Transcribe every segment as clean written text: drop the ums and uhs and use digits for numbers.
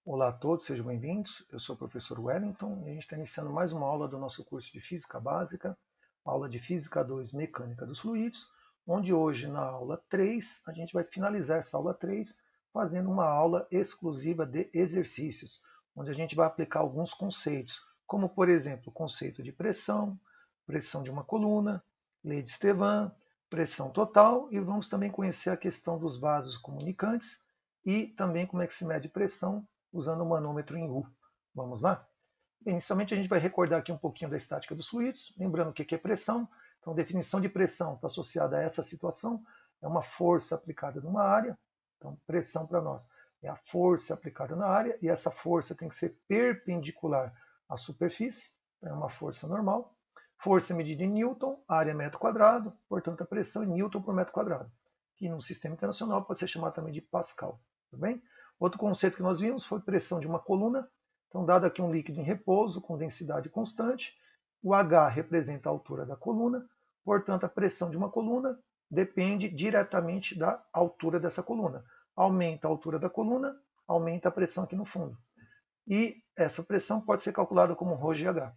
Olá a todos, sejam bem-vindos. Eu sou o professor Wellington e a gente está iniciando mais uma aula do nosso curso de Física Básica, aula de Física 2, Mecânica dos Fluidos, onde hoje na aula 3 a gente vai finalizar essa aula 3 fazendo uma aula exclusiva de exercícios, onde a gente vai aplicar alguns conceitos, como por exemplo o conceito de pressão, pressão de uma coluna, lei de Estevan, pressão total e vamos também conhecer a questão dos vasos comunicantes e também como é que se mede pressão usando o manômetro em U. Vamos lá? Inicialmente a gente vai recordar aqui um pouquinho da estática dos fluidos, lembrando o que é pressão. Então, a definição de pressão está associada a essa situação, é uma força aplicada numa área. Então, pressão para nós é a força aplicada na área, e essa força tem que ser perpendicular à superfície, é uma força normal. Força medida em Newton, área metro quadrado, portanto, a pressão em Newton por metro quadrado, que no sistema internacional pode ser chamada também de Pascal. Tudo bem? Outro conceito que nós vimos foi pressão de uma coluna. Então, dado aqui um líquido em repouso com densidade constante, o H representa a altura da coluna, portanto, a pressão de uma coluna depende diretamente da altura dessa coluna. Aumenta a altura da coluna, aumenta a pressão aqui no fundo. E essa pressão pode ser calculada como ρgh. Ρ,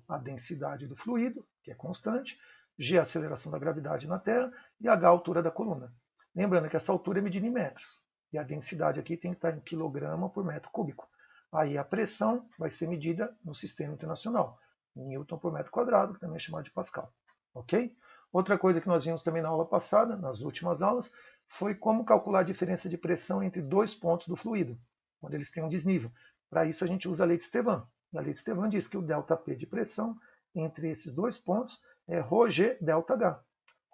a densidade do fluido, que é constante, G, a aceleração da gravidade na Terra, e H, a altura da coluna. Lembrando que essa altura é medida em metros, e a densidade aqui tem que estar em quilograma por metro cúbico. Aí a pressão vai ser medida no sistema internacional, Newton por metro quadrado, que também é chamado de Pascal. Ok? Outra coisa que nós vimos também na aula passada, nas últimas aulas, foi como calcular a diferença de pressão entre dois pontos do fluido, quando eles têm um desnível. Para isso a gente usa a lei de Estevan. A lei de Estevan diz que o ΔP de pressão entre esses dois pontos é ρg ΔH.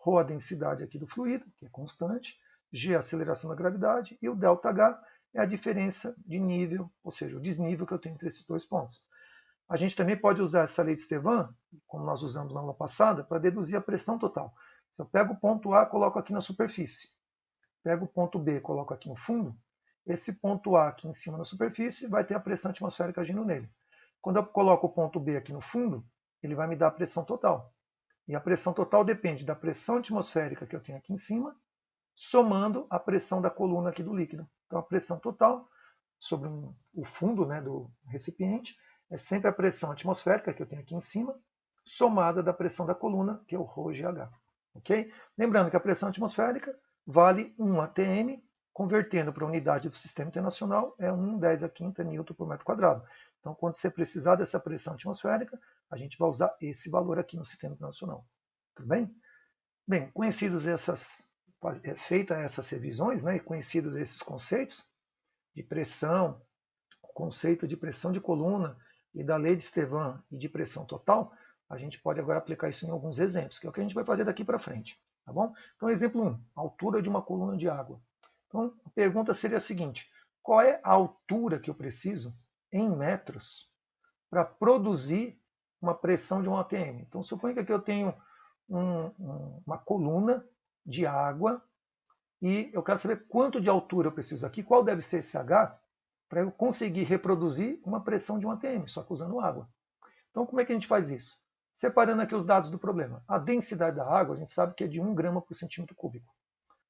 Ρ a densidade aqui do fluido, que é constante, G a aceleração da gravidade, e o ΔH é a diferença de nível, ou seja, o desnível que eu tenho entre esses dois pontos. A gente também pode usar essa lei de Estevan, como nós usamos na aula passada, para deduzir a pressão total. Se eu pego o ponto A, coloco aqui na superfície, pego o ponto B, coloco aqui no fundo, esse ponto A aqui em cima na superfície vai ter a pressão atmosférica agindo nele. Quando eu coloco o ponto B aqui no fundo, ele vai me dar a pressão total. E a pressão total depende da pressão atmosférica que eu tenho aqui em cima, somando a pressão da coluna aqui do líquido. Então, a pressão total sobre o fundo, né, do recipiente é sempre a pressão atmosférica que eu tenho aqui em cima, somada da pressão da coluna, que é o ρgh. Ok? Lembrando que a pressão atmosférica vale 1 atm, convertendo para a unidade do sistema internacional, é 1/10 a quinta newton por metro quadrado. Então, quando você precisar dessa pressão atmosférica, a gente vai usar esse valor aqui no sistema internacional. Tudo bem? Bem, feitas essas revisões, né, e conhecidos esses conceitos de pressão, o conceito de pressão de coluna e da lei de Estevan e de pressão total, a gente pode agora aplicar isso em alguns exemplos, que é o que a gente vai fazer daqui para frente. Tá bom? Então, exemplo 1, altura de uma coluna de água. Então, a pergunta seria a seguinte: qual é a altura que eu preciso em metros para produzir uma pressão de um atm? Então, suponha que aqui eu tenho uma coluna de água e eu quero saber quanto de altura eu preciso aqui, qual deve ser esse H, para eu conseguir reproduzir uma pressão de um atm, só que usando água. Então, como é que a gente faz isso? Separando aqui os dados do problema. A densidade da água, a gente sabe que é de 1 grama por centímetro cúbico.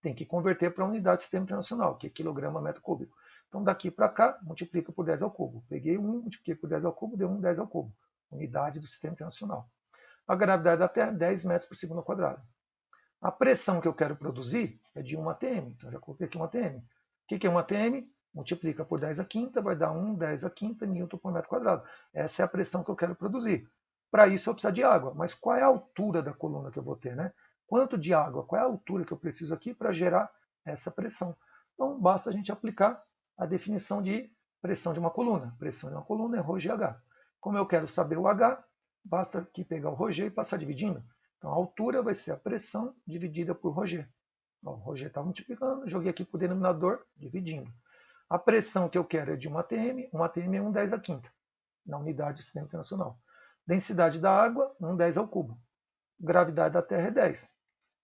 Tem que converter para a unidade do sistema internacional, que é quilograma a metro cúbico. Então, daqui para cá, multiplica por 10 ao cubo. Peguei 1, multipliquei por 10 ao cubo, deu 1/10 ao cubo. Unidade do sistema internacional. A gravidade da Terra, 10 metros por segundo ao quadrado. A pressão que eu quero produzir é de 1 atm. Então, já coloquei aqui 1 atm. O que é 1 atm? Multiplica por 10 a quinta, vai dar 1/10 a quinta newton por metro quadrado. Essa é a pressão que eu quero produzir. Para isso, eu preciso de água. Mas qual é a altura da coluna que eu vou ter, né? Quanto de água? Qual é a altura que eu preciso aqui para gerar essa pressão? Então, basta a gente aplicar a definição de pressão de uma coluna. Pressão de uma coluna é ρgh. Como eu quero saber o H, basta aqui pegar o ρg e passar dividindo. Então, a altura vai ser a pressão dividida por ρg. Bom, o ρg está multiplicando, joguei aqui para o denominador, dividindo. A pressão que eu quero é de 1 atm, 1 atm é 1/10 a quinta, na unidade do sistema internacional. Densidade da água, 1/10 ao cubo. Gravidade da Terra é 10.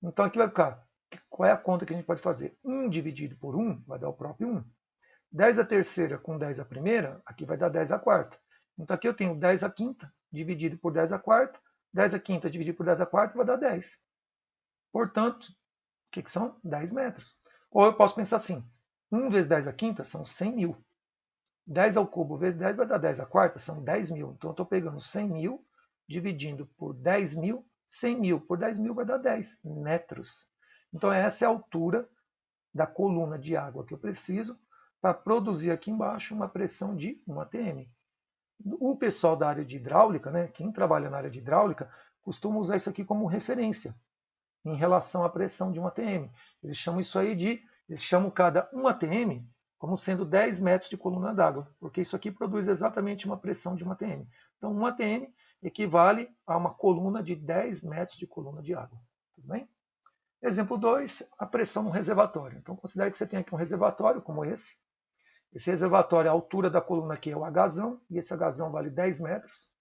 Então, aqui vai ficar, qual é a conta que a gente pode fazer? 1 dividido por 1 vai dar o próprio 1. 10 a terceira com 10 a primeira, aqui vai dar 10 a quarta. Então, aqui eu tenho 10 a quinta dividido por 10 a quarta. 10 a quinta dividido por 10 a quarta vai dar 10. Portanto, o que são? 10 metros. Ou eu posso pensar assim, 1 vezes 10 a quinta são 100 mil. 10 ao cubo vezes 10 vai dar 10 à quarta, são 10 mil. Então eu estou pegando 100 mil, dividindo por 10 mil, 100 mil por 10 mil vai dar 10 metros. Então essa é a altura da coluna de água que eu preciso para produzir aqui embaixo uma pressão de 1 atm. O pessoal da área de hidráulica, né, quem trabalha na área de hidráulica, costuma usar isso aqui como referência em relação à pressão de 1 atm. Eles chamam isso aí eles chamam cada 1 atm como sendo 10 metros de coluna d'água, porque isso aqui produz exatamente uma pressão de 1 atm. Então 1 atm equivale a uma coluna de 10 metros de coluna de água. Tudo bem? Exemplo 2, a pressão no reservatório. Então considere que você tem aqui um reservatório como esse. Esse reservatório, a altura da coluna aqui é o Hzão, e esse Hzão vale 10 metros.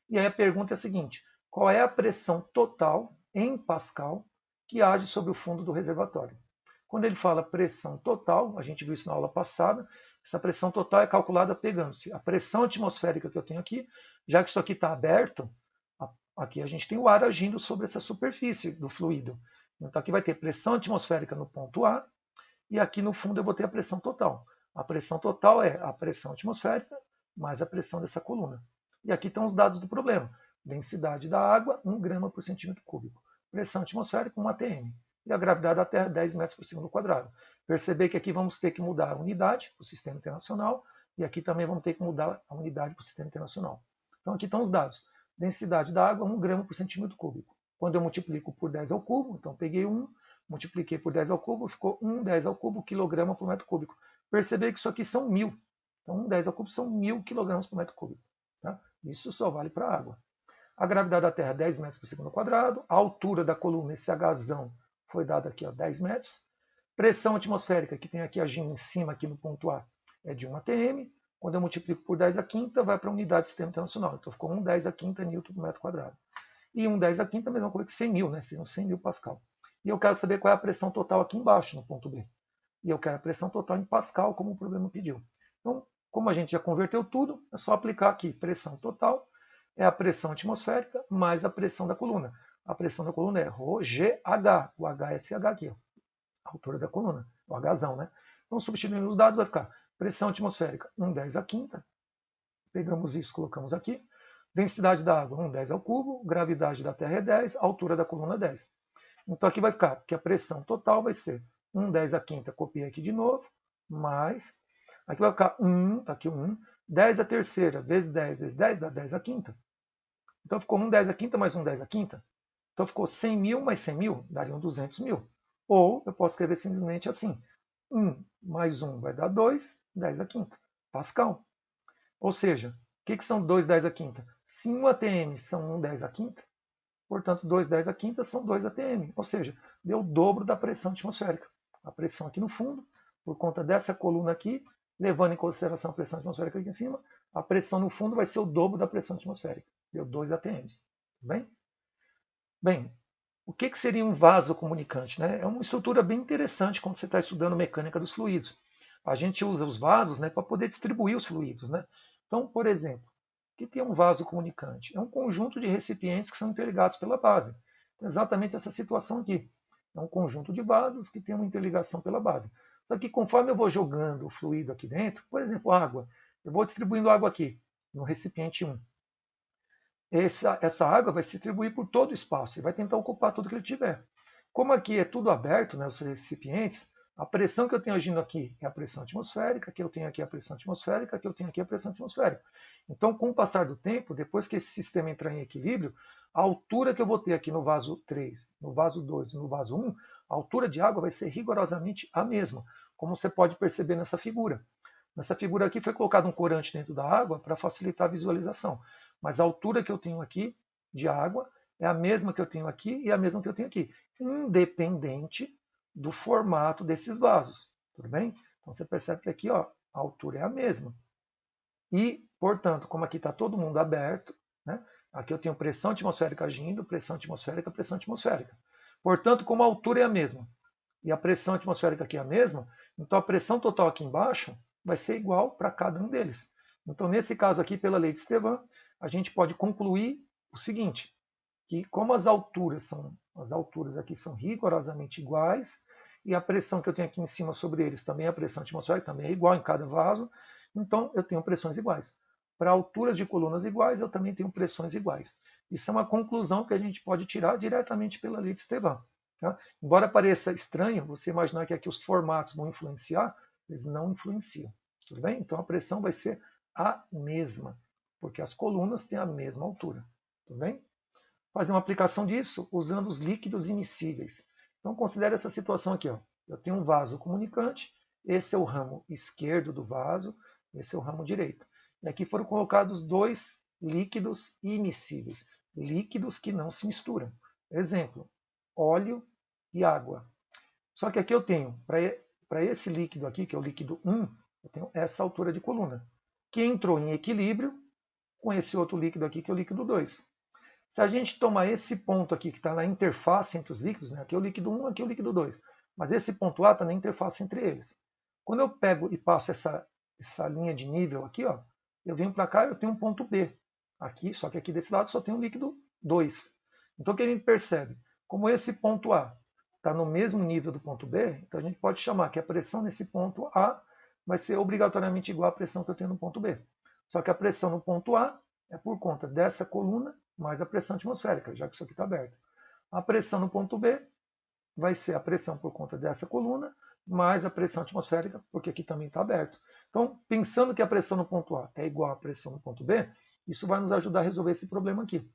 E aí a pergunta é a seguinte: qual é a pressão total em Pascal que age sobre o fundo do reservatório? Quando ele fala pressão total, a gente viu isso na aula passada, essa pressão total é calculada pegando-se a pressão atmosférica que eu tenho aqui, já que isso aqui está aberto, aqui a gente tem o ar agindo sobre essa superfície do fluido. Então aqui vai ter pressão atmosférica no ponto A, e aqui no fundo eu vou ter a pressão total. A pressão total é a pressão atmosférica mais a pressão dessa coluna. E aqui estão os dados do problema. Densidade da água, 1 grama por centímetro cúbico. Pressão atmosférica, 1 atm. E a gravidade da Terra, 10 metros por segundo quadrado. Perceber que aqui vamos ter que mudar a unidade para o sistema internacional, e aqui também vamos ter que mudar a unidade para o sistema internacional. Então aqui estão os dados. Densidade da água, 1 grama por centímetro cúbico. Quando eu multiplico por 10 ao cubo, então peguei 1, multipliquei por 10 ao cubo, ficou 1 10 ao cubo quilograma por metro cúbico. Perceber que isso aqui são 1000. Então 1 10 ao cubo são 1000 quilogramas por metro cúbico. Tá? Isso só vale para a água. A gravidade da Terra, 10 metros por segundo quadrado. A altura da coluna, esse Hzão, foi dada aqui, ó, 10 metros. Pressão atmosférica, que tem aqui agindo em cima, aqui no ponto A, é de 1 atm. Quando eu multiplico por 10 a quinta, vai para a unidade do sistema internacional. Então ficou 1 10 a quinta newton por metro quadrado. E 1 10 a quinta é a mesma coisa que 100 mil, né? Seriam 100 mil pascal. E eu quero saber qual é a pressão total aqui embaixo, no ponto B. E eu quero a pressão total em pascal, como o problema pediu. Então, como a gente já converteu tudo, é só aplicar aqui. Pressão total é a pressão atmosférica mais a pressão da coluna. A pressão da coluna é ρGH, o HSH aqui, ó, a altura da coluna, o Hzão, né? Então, substituindo os dados, vai ficar pressão atmosférica 1 10 a quinta. Pegamos isso, colocamos aqui. Densidade da água, 1 10 ao cubo. Gravidade da Terra é 10, altura da coluna 10. Então aqui vai ficar que a pressão total vai ser 1 10 a quinta, copiei aqui de novo, mais, aqui vai ficar 1, está aqui 1, 10 a terceira vezes 10 dá 10 a quinta. Então ficou 1 10 a quinta mais 1 10 a quinta. Então ficou 100 mil mais 100 mil, dariam 200 mil. Ou eu posso escrever simplesmente assim, 1 mais 1 vai dar 2, 10 a quinta, Pascal. Ou seja, o que são 2 10 a quinta? Se 1 atm são 1 10 a quinta, portanto 2 10 a quinta são 2 atm, ou seja, deu o dobro da pressão atmosférica. A pressão aqui no fundo, por conta dessa coluna aqui, levando em consideração a pressão atmosférica aqui em cima, a pressão no fundo vai ser o dobro da pressão atmosférica. Deu 2 atms. Bem? Bem, o que seria um vaso comunicante? Né? É uma estrutura bem interessante quando você está estudando mecânica dos fluidos. A gente usa os vasos, né, para poder distribuir os fluidos. Né? Então, por exemplo, o que é um vaso comunicante? É um conjunto de recipientes que são interligados pela base. Então, exatamente essa situação aqui. É um conjunto de vasos que tem uma interligação pela base. Só que conforme eu vou jogando o fluido aqui dentro, por exemplo, água, eu vou distribuindo água aqui, no recipiente 1. Essa água vai se distribuir por todo o espaço e vai tentar ocupar tudo que ele tiver. Como aqui é tudo aberto, né, os recipientes, a pressão que eu tenho agindo aqui é a pressão atmosférica, que eu tenho aqui é a pressão atmosférica, que eu tenho aqui é a pressão atmosférica. Então, com o passar do tempo, depois que esse sistema entrar em equilíbrio, a altura que eu vou ter aqui no vaso 3, no vaso 2 e no vaso 1, a altura de água vai ser rigorosamente a mesma, como você pode perceber nessa figura. Nessa figura aqui foi colocado um corante dentro da água para facilitar a visualização. Mas a altura que eu tenho aqui de água é a mesma que eu tenho aqui e a mesma que eu tenho aqui, independente do formato desses vasos. Tudo bem? Então você percebe que aqui, ó, a altura é a mesma. E, portanto, como aqui está todo mundo aberto, né, aqui eu tenho pressão atmosférica agindo, pressão atmosférica, pressão atmosférica. Portanto, como a altura é a mesma e a pressão atmosférica aqui é a mesma, então a pressão total aqui embaixo vai ser igual para cada um deles. Então, nesse caso aqui, pela lei de Esteban, a gente pode concluir o seguinte, que como as alturas aqui são rigorosamente iguais, e a pressão que eu tenho aqui em cima sobre eles também, a pressão atmosférica também é igual em cada vaso, Então, eu tenho pressões iguais. Para alturas de colunas iguais, eu também tenho pressões iguais. Isso é uma conclusão que a gente pode tirar diretamente pela lei de Esteban. Tá? Embora pareça estranho você imaginar que aqui os formatos vão influenciar, eles não influenciam. Tudo bem? Então, a pressão vai ser a mesma, porque as colunas têm a mesma altura. Tudo bem? Fazer uma aplicação disso usando os líquidos immiscíveis. Então, considere essa situação aqui. Ó. Eu tenho um vaso comunicante, esse é o ramo esquerdo do vaso, esse é o ramo direito. E aqui foram colocados dois líquidos immiscíveis, líquidos que não se misturam. Exemplo, óleo e água. Só que aqui eu tenho, para esse líquido aqui, que é o líquido 1, eu tenho essa altura de coluna, que entrou em equilíbrio com esse outro líquido aqui, que é o líquido 2. Se a gente tomar esse ponto aqui, que está na interface entre os líquidos, né? Aqui é o líquido 1, aqui é o líquido 2, mas esse ponto A está na interface entre eles. Quando eu pego e passo essa linha de nível aqui, ó, eu venho para cá e eu tenho um ponto B. Aqui, só que aqui desse lado só tem o líquido 2. Então, o que a gente percebe? Como esse ponto A está no mesmo nível do ponto B, então a gente pode chamar que a pressão nesse ponto A vai ser obrigatoriamente igual à pressão que eu tenho no ponto B. Só que a pressão no ponto A é por conta dessa coluna mais a pressão atmosférica, já que isso aqui está aberto. A pressão no ponto B vai ser a pressão por conta dessa coluna, mais a pressão atmosférica, porque aqui também está aberto. Então, pensando que a pressão no ponto A é igual à pressão no ponto B, isso vai nos ajudar a resolver esse problema aqui.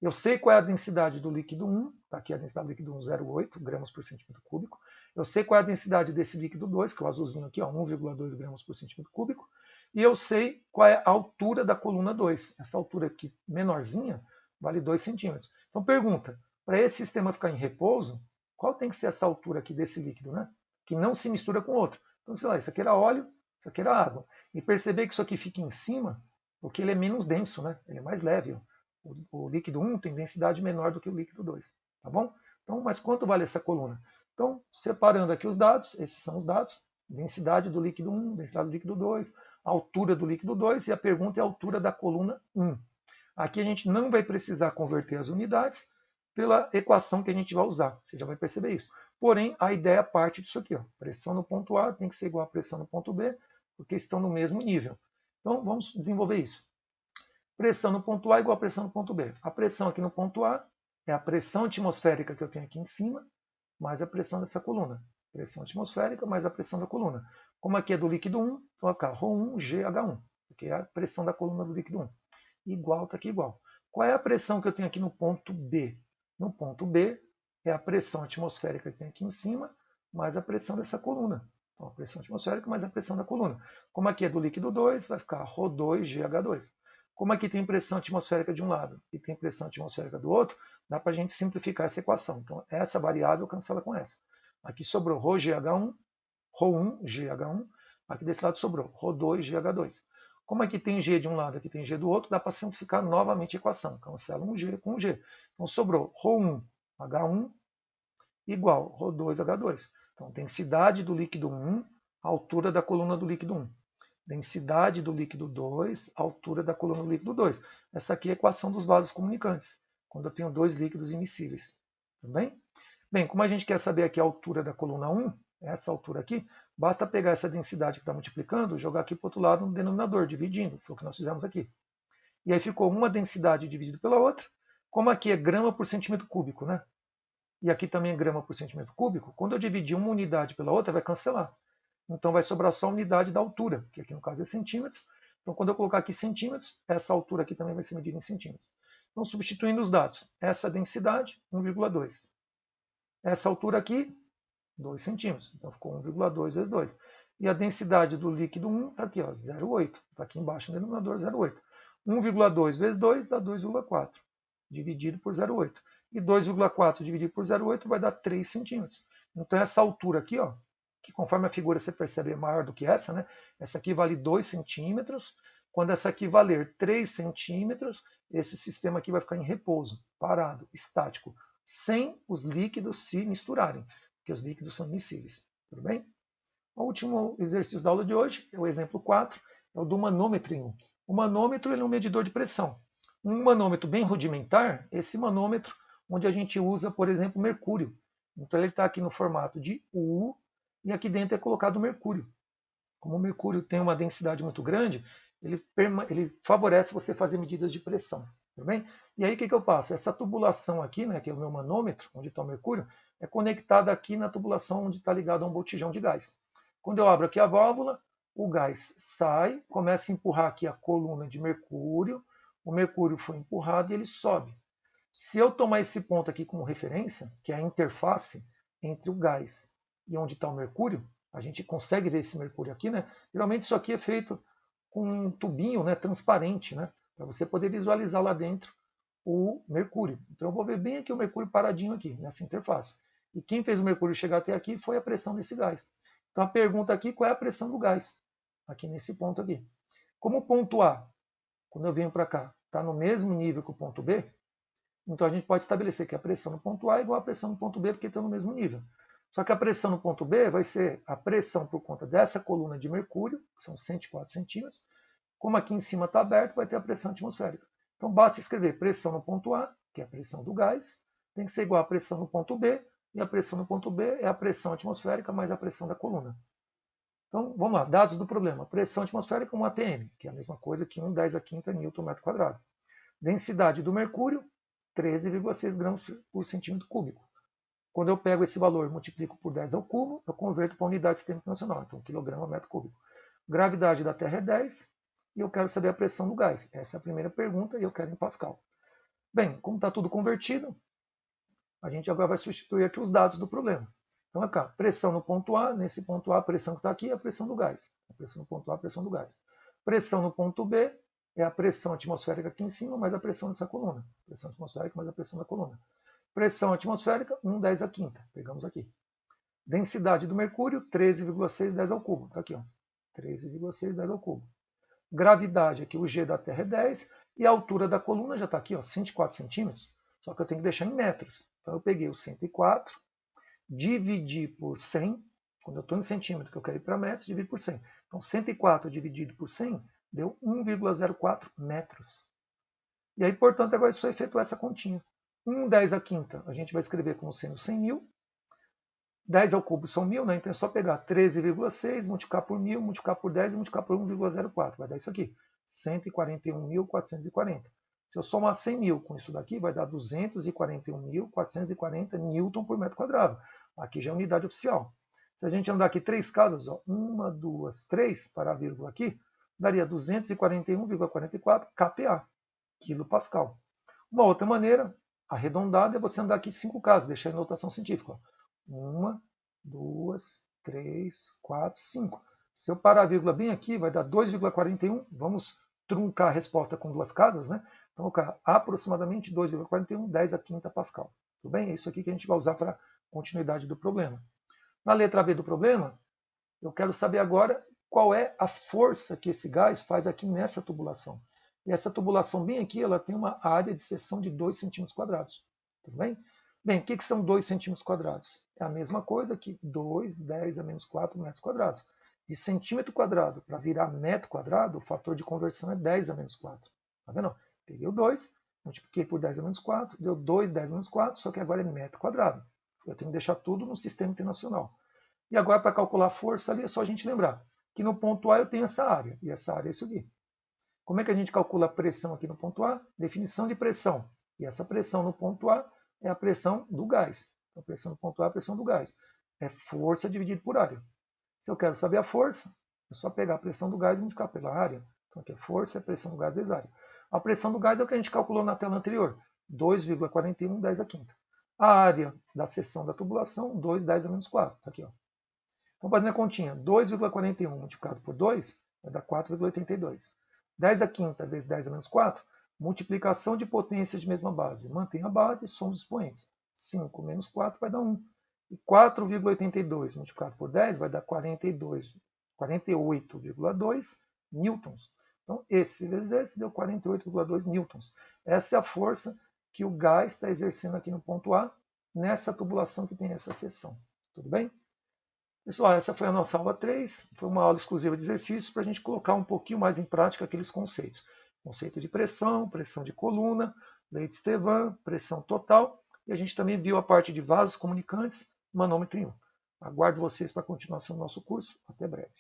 Eu sei qual é a densidade do líquido 1, está aqui a densidade do líquido 1, 0,8 gramas por centímetro cúbico. Eu sei qual é a densidade desse líquido 2, que é o azulzinho aqui, 1,2 gramas por centímetro cúbico. E eu sei qual é a altura da coluna 2. Essa altura aqui, menorzinha, vale 2 centímetros. Então, pergunta, para esse sistema ficar em repouso, qual tem que ser essa altura aqui desse líquido, né? Que não se mistura com outro. Então, sei lá, isso aqui era óleo, isso aqui era água. E perceber que isso aqui fica em cima, porque ele é menos denso, né? Ele é mais leve. O líquido 1 tem densidade menor do que o líquido 2, tá bom? Então, mas quanto vale essa coluna? Então, separando aqui os dados, esses são os dados, densidade do líquido 1, densidade do líquido 2, altura do líquido 2 e a pergunta é a altura da coluna 1. Aqui a gente não vai precisar converter as unidades pela equação que a gente vai usar, você já vai perceber isso. Porém, a ideia parte disso aqui, ó. Pressão no ponto A tem que ser igual à pressão no ponto B, porque estão no mesmo nível. Então, vamos desenvolver isso. Pressão no ponto A igual a pressão no ponto B. A pressão aqui no ponto A é a pressão atmosférica que eu tenho aqui em cima, mais a pressão dessa coluna. Pressão atmosférica mais a pressão da coluna. Como aqui é do líquido 1, então aqui, ρ1 GH1, que é a pressão da coluna do líquido 1. Igual, está aqui igual. Qual é a pressão que eu tenho aqui no ponto B? No ponto B é a pressão atmosférica que tem aqui em cima, mais a pressão dessa coluna. Então, a pressão atmosférica mais a pressão da coluna. Como aqui é do líquido 2, vai ficar ρ2 GH2. Como aqui tem pressão atmosférica de um lado e tem pressão atmosférica do outro, dá para a gente simplificar essa equação. Então, essa variável cancela com essa. Aqui sobrou ρGH1, ρ1GH1. Aqui desse lado sobrou ρ2GH2. Como aqui tem G de um lado, aqui tem G do outro, dá para simplificar novamente a equação. Cancela um G com um G. Então, sobrou ρ1H1 igual ρ2H2. Então, densidade do líquido 1, altura da coluna do líquido 1. Densidade do líquido 2, altura da coluna do líquido 2. Essa aqui é a equação dos vasos comunicantes, quando eu tenho dois líquidos immiscíveis. Tudo bem? Bem, como a gente quer saber aqui a altura da coluna 1, essa altura aqui, basta pegar essa densidade que está multiplicando e jogar aqui para o outro lado no denominador, dividindo. Foi o que nós fizemos aqui. E aí ficou uma densidade dividida pela outra. Como aqui é grama por centímetro cúbico, né? E aqui também é grama por centímetro cúbico, quando eu dividir uma unidade pela outra, vai cancelar. Então vai sobrar só a unidade da altura, que aqui no caso é centímetros. Então quando eu colocar aqui centímetros, essa altura aqui também vai ser medida em centímetros. Então substituindo os dados, essa densidade, 1,2. Essa altura aqui, 2 centímetros. Então ficou 1,2 vezes 2. E a densidade do líquido 1 está aqui, 0,8. Está aqui embaixo no denominador, 0,8. 1,2 vezes 2 dá 2,4, dividido por 0,8. E 2,4 dividido por 0,8 vai dar 3 centímetros. Então essa altura aqui, ó, que conforme a figura você percebe é maior do que essa, né? Essa aqui vale 2 centímetros. Quando essa aqui valer 3 centímetros, esse sistema aqui vai ficar em repouso, parado, estático, sem os líquidos se misturarem, porque os líquidos são miscíveis. Tudo bem? O último exercício da aula de hoje é o exemplo 4, é o do manômetro. O manômetro é um medidor de pressão. Um manômetro bem rudimentar, esse manômetro onde a gente usa, por exemplo, mercúrio. Então ele está aqui no formato de U, e aqui dentro é colocado mercúrio. Como o mercúrio tem uma densidade muito grande, ele favorece você fazer medidas de pressão. Tudo bem? E aí o que eu faço? Essa tubulação aqui, né, que é o meu manômetro, onde está o mercúrio, é conectada aqui na tubulação onde está ligado a um botijão de gás. Quando eu abro aqui a válvula, o gás sai, começa a empurrar aqui a coluna de mercúrio, o mercúrio foi empurrado e ele sobe. Se eu tomar esse ponto aqui como referência, que é a interface entre o gás e onde está o mercúrio, a gente consegue ver esse mercúrio aqui, né? Geralmente isso aqui é feito com um tubinho, né, transparente, né, para você poder visualizar lá dentro o mercúrio. Então eu vou ver bem aqui o mercúrio paradinho aqui, nessa interface. E quem fez o mercúrio chegar até aqui foi a pressão desse gás. Então a pergunta aqui, qual é a pressão do gás? Aqui nesse ponto aqui. Como o ponto A, quando eu venho para cá, está no mesmo nível que o ponto B, então a gente pode estabelecer que a pressão no ponto A é igual à pressão no ponto B, porque estão no mesmo nível. Só que a pressão no ponto B vai ser a pressão por conta dessa coluna de mercúrio, que são 104 centímetros. Como aqui em cima está aberto, vai ter a pressão atmosférica. Então basta escrever pressão no ponto A, que é a pressão do gás, tem que ser igual à pressão no ponto B, e a pressão no ponto B é a pressão atmosférica mais a pressão da coluna. Então vamos lá, dados do problema. Pressão atmosférica, 1 atm, que é a mesma coisa que 1/10 a quinta newton metro quadrado. Densidade do mercúrio, 13,6 gramas por centímetro cúbico. Quando eu pego esse valor e multiplico por 10 ao cubo, eu converto para a unidade sistema internacional, então quilograma metro cúbico. Gravidade da Terra é 10 e eu quero saber a pressão do gás. Essa é a primeira pergunta e eu quero em Pascal. Bem, como está tudo convertido, a gente agora vai substituir aqui os dados do problema. Então, aqui, pressão no ponto A, nesse ponto A, a pressão que está aqui é a pressão do gás. A pressão no ponto A, a pressão do gás. Pressão no ponto B é a pressão atmosférica aqui em cima, mais a pressão dessa coluna. Pressão atmosférica mais a pressão da coluna. Pressão atmosférica, 1/10 a quinta. Pegamos aqui. Densidade do mercúrio, 13,6 10 ao cubo. Está aqui, ó. 13,6 10 ao cubo. Gravidade aqui, o G da Terra é 10. E a altura da coluna já está aqui, ó, 104 centímetros. Só que eu tenho que deixar em metros. Então eu peguei o 104, dividi por 100. Quando eu estou em centímetro, que eu quero ir para metros, divido por 100. Então 104 dividido por 100 deu 1,04 metros. E aí, portanto, agora é só efetuar essa continha. 1/10 a quinta, a gente vai escrever como sendo 100 mil. 10 ao cubo são 1000, né? Então é só pegar 13,6, multiplicar por 1000, multiplicar por 10 e multiplicar por 1,04. Vai dar isso aqui, 141.440. Se eu somar 100 mil com isso daqui, vai dar 241.440 newton por metro quadrado. Aqui já é a unidade oficial. Se a gente andar aqui 3 casas, ó, 1, 2, 3, para a vírgula aqui, daria 241,44 kPa, quilopascal. Uma outra maneira, arredondada, é você andar aqui 5 casas, deixar em notação científica. Ó. 1, 2, 3, 4, 5. Se eu parar a vírgula bem aqui, vai dar 2,41. Vamos truncar a resposta com 2 casas, né? Então, aproximadamente 2,41, 10 a quinta Pascal. Tudo bem? É isso aqui que a gente vai usar para a continuidade do problema. Na letra B do problema, eu quero saber agora qual é a força que esse gás faz aqui nessa tubulação. E essa tubulação bem aqui, ela tem uma área de seção de 2 centímetros quadrados. Tudo bem? Bem, o que são 2 centímetros quadrados? É a mesma coisa que 2, 10 a menos 4 metros quadrados. De centímetro quadrado para virar metro quadrado, o fator de conversão é 10 a menos 4. Tá vendo? Peguei o 2, multipliquei por 10 a menos 4, deu 2, 10 a menos 4, só que agora é metro quadrado. Eu tenho que deixar tudo no sistema internacional. E agora, para calcular a força ali, é só a gente lembrar que no ponto A eu tenho essa área, e essa área é isso aqui. Como é que a gente calcula a pressão aqui no ponto A? Definição de pressão. E essa pressão no ponto A é a pressão do gás. Então, a pressão no ponto A é a pressão do gás. É força dividido por área. Se eu quero saber a força, é só pegar a pressão do gás e multiplicar pela área. Então, aqui é força, é pressão do gás vezes área. A pressão do gás é o que a gente calculou na tela anterior. 2,41, 10 a quinta. A área da seção da tubulação, 2, 10 a menos 4. Está aqui, ó. Então, fazendo a continha, 2,41 multiplicado por 2 vai dar 4,82. 10 a quinta vezes 10 a menos 4, multiplicação de potências de mesma base. Mantém a base, soma os expoentes. 5 menos 4 vai dar 1. E 4,82 multiplicado por 10 vai dar 48,2 newtons. Então, esse vezes esse deu 48,2 newtons. Essa é a força que o gás está exercendo aqui no ponto A, nessa tubulação que tem essa seção. Tudo bem? Pessoal, essa foi a nossa aula 3. Foi uma aula exclusiva de exercícios para a gente colocar um pouquinho mais em prática aqueles conceitos. Conceito de pressão, pressão de coluna, lei de Estevan, pressão total. E a gente também viu a parte de vasos comunicantes, manômetro em 1. Aguardo vocês para a continuação do nosso curso. Até breve.